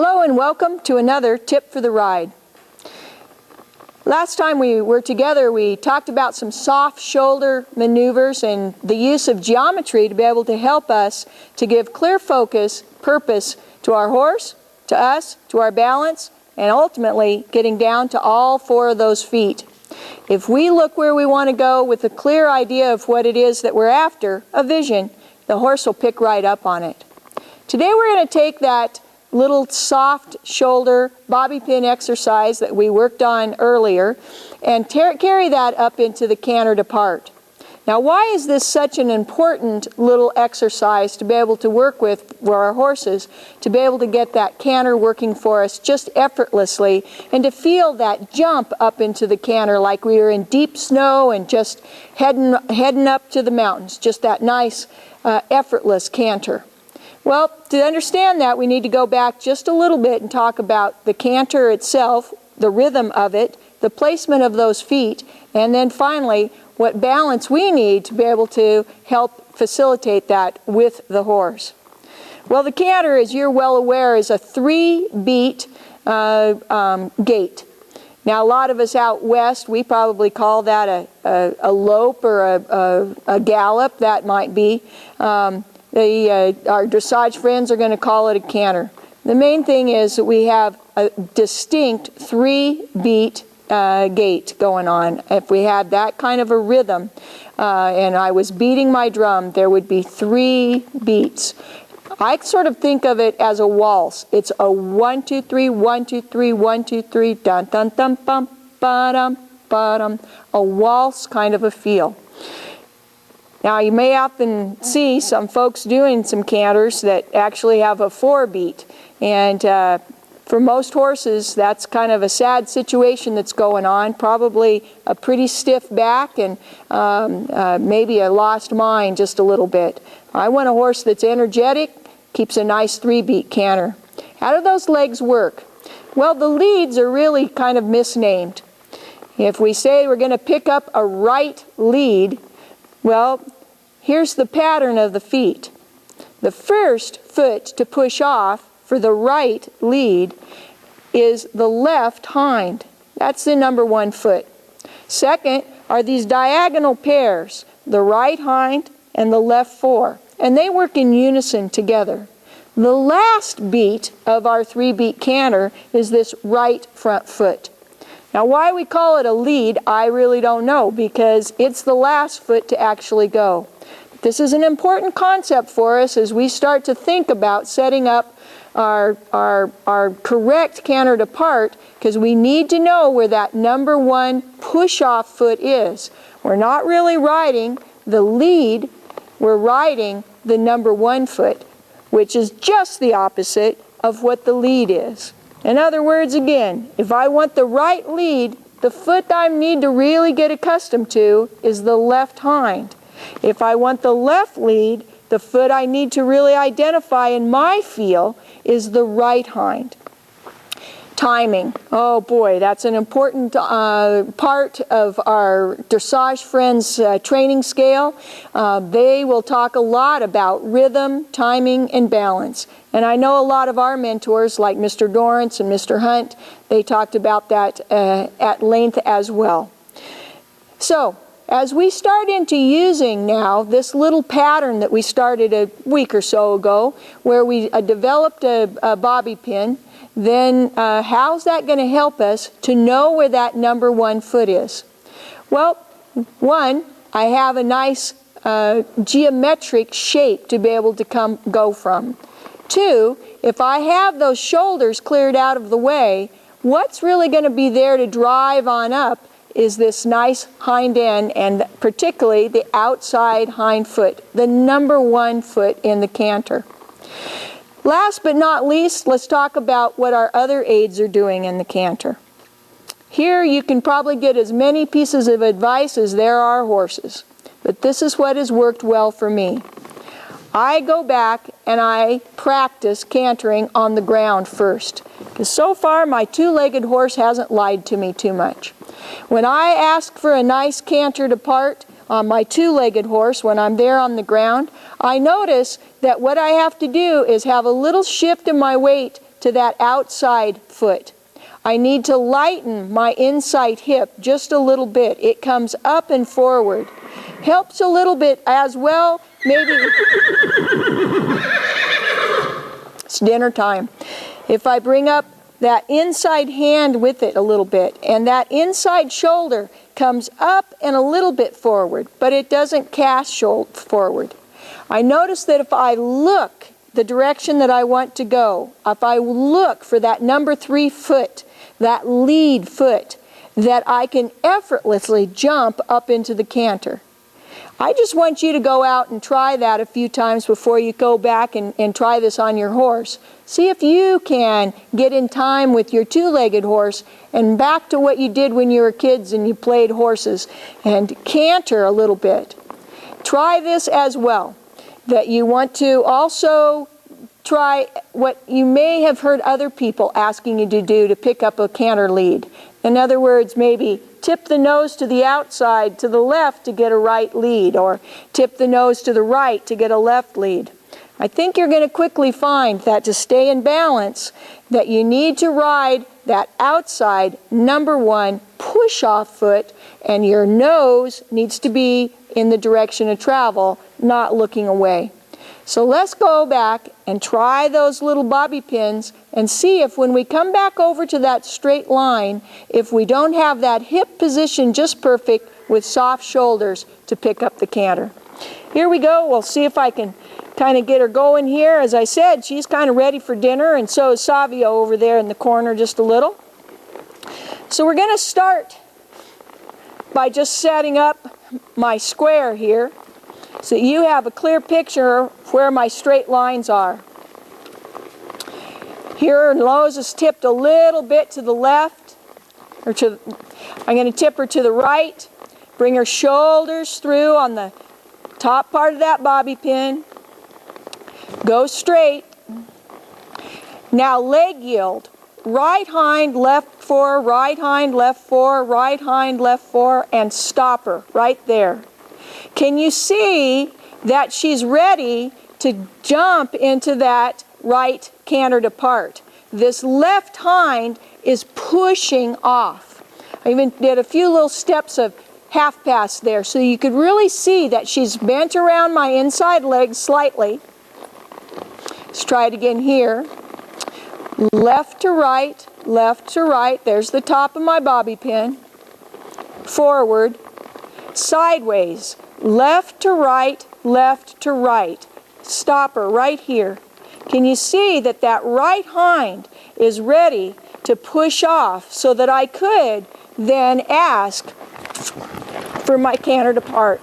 Hello and welcome to another Tip for the Ride. Last time we were together, we talked about some soft shoulder maneuvers and the use of geometry to be able to help us to give clear focus, purpose to our horse, to us, to our balance, and ultimately getting down to all four of those feet. If we look where we want to go with a clear idea of what it is that we're after, a vision, the horse will pick right up on it. Today we're going to take that little soft shoulder bobby pin exercise that we worked on earlier and carry that up into the canter depart. Now, why is this such an important little exercise to be able to work with for our horses, to be able to get that canter working for us just effortlessly and to feel that jump up into the canter like we are in deep snow and just heading up to the mountains, just that nice effortless canter? Well, to understand that, we need to go back just a little bit and talk about the canter itself, the rhythm of it, the placement of those feet, and then finally, what balance we need to be able to help facilitate that with the horse. Well, the canter, as you're well aware, is a 3-beat gait. Now, a lot of us out west, we probably call that a lope or a gallop, that might be. Our dressage friends are going to call it a canter. The main thing is that we have a distinct 3-beat gait going on. If we had that kind of a rhythm and I was beating my drum, there would be 3 beats. I sort of think of it as a waltz. It's a 1, 2, 3, 1, 2, 3, 1, 2, 3, dun dun dun bum ba-dum ba-dum. A waltz kind of a feel. Now, you may often see some folks doing some canters that actually have a 4-beat, and for most horses that's kind of a sad situation that's going on, probably a pretty stiff back and maybe a lost mind just a little bit. I want a horse that's energetic, keeps a nice 3-beat canter. How do those legs work? Well, the leads are really kind of misnamed. If we say we're going to pick up a right lead, well, here's the pattern of the feet. The first foot to push off for the right lead is the left hind. That's the number 1 foot. Second are these diagonal pairs, the right hind and the left fore, and they work in unison together. The last beat of our 3-beat canter is this right front foot. Now, why we call it a lead, I really don't know, because it's the last foot to actually go. This is an important concept for us as we start to think about setting up our correct canter depart, because we need to know where that number 1 push-off foot is. We're not really riding the lead, we're riding the number 1 foot, which is just the opposite of what the lead is. In other words, again, if I want the right lead, the foot I need to really get accustomed to is the left hind. If I want the left lead, the foot I need to really identify in my feel is the right hind. Timing. Oh boy, that's an important part of our dressage friends training scale. They will talk a lot about rhythm, timing, and balance. And I know a lot of our mentors, like Mr. Dorrance and Mr. Hunt, they talked about that at length as well. So, as we start into using now this little pattern that we started a week or so ago, where we developed a bobby pin, then how's that going to help us to know where that number 1 foot is? Well, 1, I have a nice geometric shape to be able to go from. 2, if I have those shoulders cleared out of the way, what's really going to be there to drive on up is this nice hind end, and particularly the outside hind foot, the number 1 foot in the canter. Last but not least, let's talk about what our other aids are doing in the canter. Here you can probably get as many pieces of advice as there are horses, but this is what has worked well for me. I go back and I practice cantering on the ground first, because so far my 2-legged horse hasn't lied to me too much. When I ask for a nice canter depart on my 2-legged horse, when I'm there on the ground, I notice that what I have to do is have a little shift in my weight to that outside foot. I need to lighten my inside hip just a little bit. It comes up and forward. Helps a little bit as well, maybe. It's dinner time. If I bring up that inside hand with it a little bit, and that inside shoulder comes up and a little bit forward, but it doesn't cast forward. I notice that if I look the direction that I want to go, if I look for that number 3 foot, that lead foot, that I can effortlessly jump up into the canter. I just want you to go out and try that a few times before you go back and try this on your horse. See if you can get in time with your 2-legged horse and back to what you did when you were kids and you played horses, and canter a little bit. Try this as well. That you want to also try what you may have heard other people asking you to do to pick up a canter lead. In other words, maybe tip the nose to the outside, to the left to get a right lead, or tip the nose to the right to get a left lead. I think you're going to quickly find that to stay in balance, that you need to ride that outside number 1 push-off foot, and your nose needs to be in the direction of travel, not looking away. So let's go back and try those little bobby pins and see if when we come back over to that straight line, if we don't have that hip position just perfect with soft shoulders to pick up the canter. Here we go. We'll see if I can kind of get her going here. As I said, she's kind of ready for dinner, and so is Savio over there in the corner just a little. So we're going to start by just setting up my square here, so you have a clear picture of where my straight lines are. Here, her nose is tipped a little bit to the left, or I'm going to tip her to the right, bring her shoulders through on the top part of that bobby pin, go straight. Now leg yield, right hind, left 4, right hind, left 4, right hind, left 4, and stop her right there. Can you see that she's ready to jump into that right canter depart? This left hind is pushing off. I even did a few little steps of half pass there, so you could really see that she's bent around my inside leg slightly. Let's try it again here. Left to right, left to right. There's the top of my bobby pin. Forward, sideways. Left to right, left to right. Stop her right here. Can you see that that right hind is ready to push off so that I could then ask for my canter depart?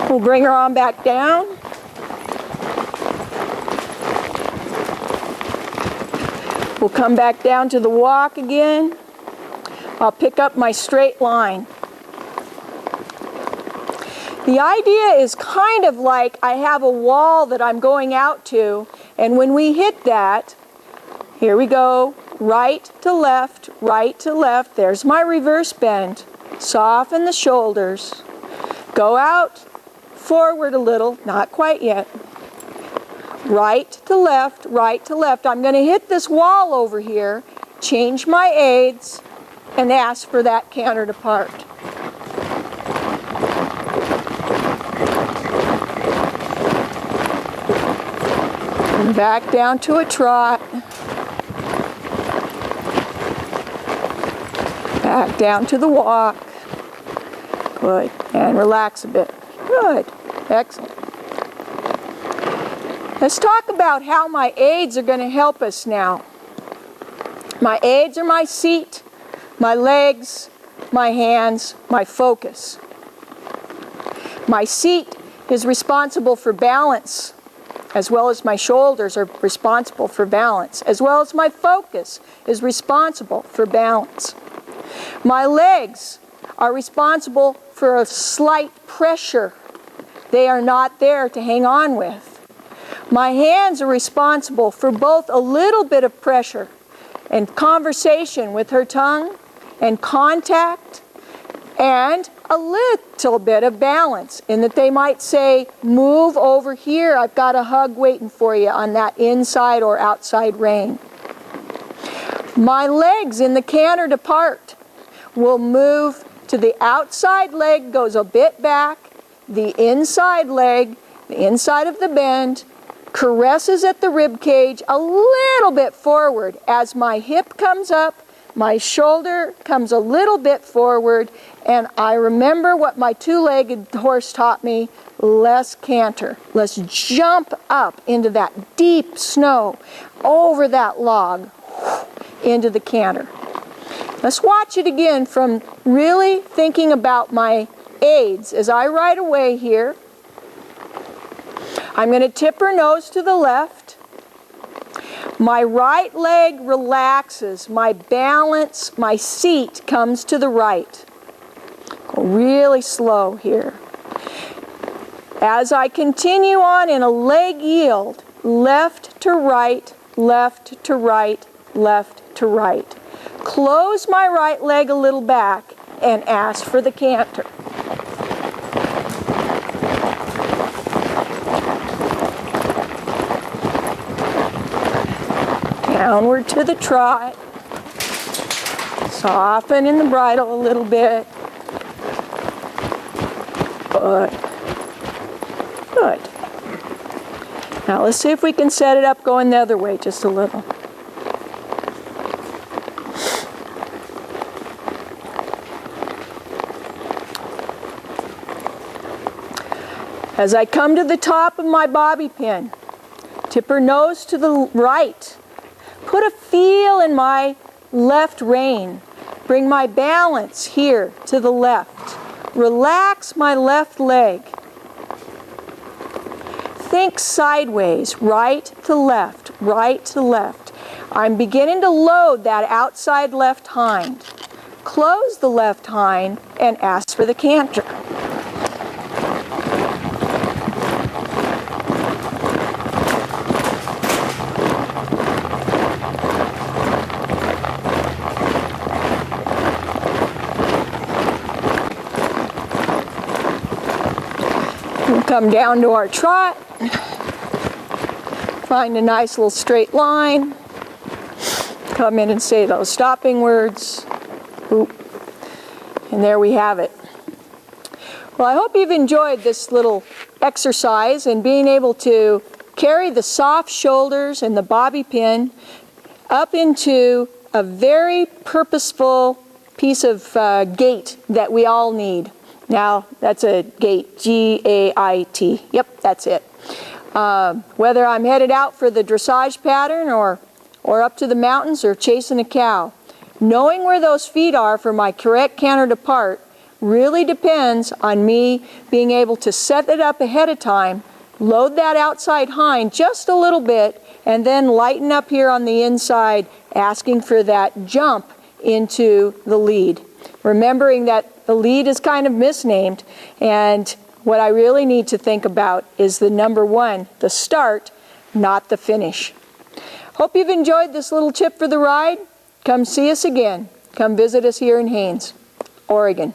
We'll bring her on back down. We'll come back down to the walk again. I'll pick up my straight line. The idea is kind of like I have a wall that I'm going out to, and when we hit that, here we go, right to left, right to left. There's my reverse bend. Soften the shoulders. Go out, forward a little, not quite yet. Right to left, right to left. I'm going to hit this wall over here, change my aids, and ask for that canter depart. And back down to a trot. Back down to the walk. Good. And relax a bit. Good. Excellent. Let's talk about how my aids are going to help us now. My aids are my seat, my legs, my hands, my focus. My seat is responsible for balance, as well as my shoulders are responsible for balance, as well as my focus is responsible for balance. My legs are responsible for a slight pressure. They are not there to hang on with. My hands are responsible for both a little bit of pressure and conversation with her tongue and contact and a little bit of balance in that they might say, move over here, I've got a hug waiting for you on that inside or outside rein. My legs in the canter depart will move to the outside leg, goes a bit back, the inside leg, the inside of the bend, caresses at the rib cage a little bit forward. As my hip comes up, my shoulder comes a little bit forward, and I remember what my two-legged horse taught me, less canter. Let's jump up into that deep snow, over that log, into the canter. Let's watch it again from really thinking about my aids. As I ride away here, I'm going to tip her nose to the left. My right leg relaxes. My balance, my seat comes to the right. Go really slow here. As I continue on in a leg yield, left to right, left to right, left to right. Close my right leg a little back and ask for the canter. Downward to the trot. Soften in the bridle a little bit. Good. Good. Now let's see if we can set it up going the other way just a little. As I come to the top of my bobby pin, tip her nose to the right. Put a feel in my left rein. Bring my balance here to the left. Relax my left leg. Think sideways, right to left, right to left. I'm beginning to load that outside left hind. Close the left hind and ask for the canter. We'll come down to our trot. Find a nice little straight line. Come in and say those stopping words. Oop. And there we have it. Well, I hope you've enjoyed this little exercise and being able to carry the soft shoulders and the bobby pin up into a very purposeful piece of gait that we all need. Now, that's a gait, G-A-I-T. Yep, that's it. Whether I'm headed out for the dressage pattern or up to the mountains or chasing a cow, knowing where those feet are for my correct canter depart really depends on me being able to set it up ahead of time, load that outside hind just a little bit, and then lighten up here on the inside, asking for that jump into the lead. Remembering that the lead is kind of misnamed, and what I really need to think about is the number one, the start, not the finish. Hope you've enjoyed this little tip for the ride. Come see us again. Come visit us here in Haines, Oregon.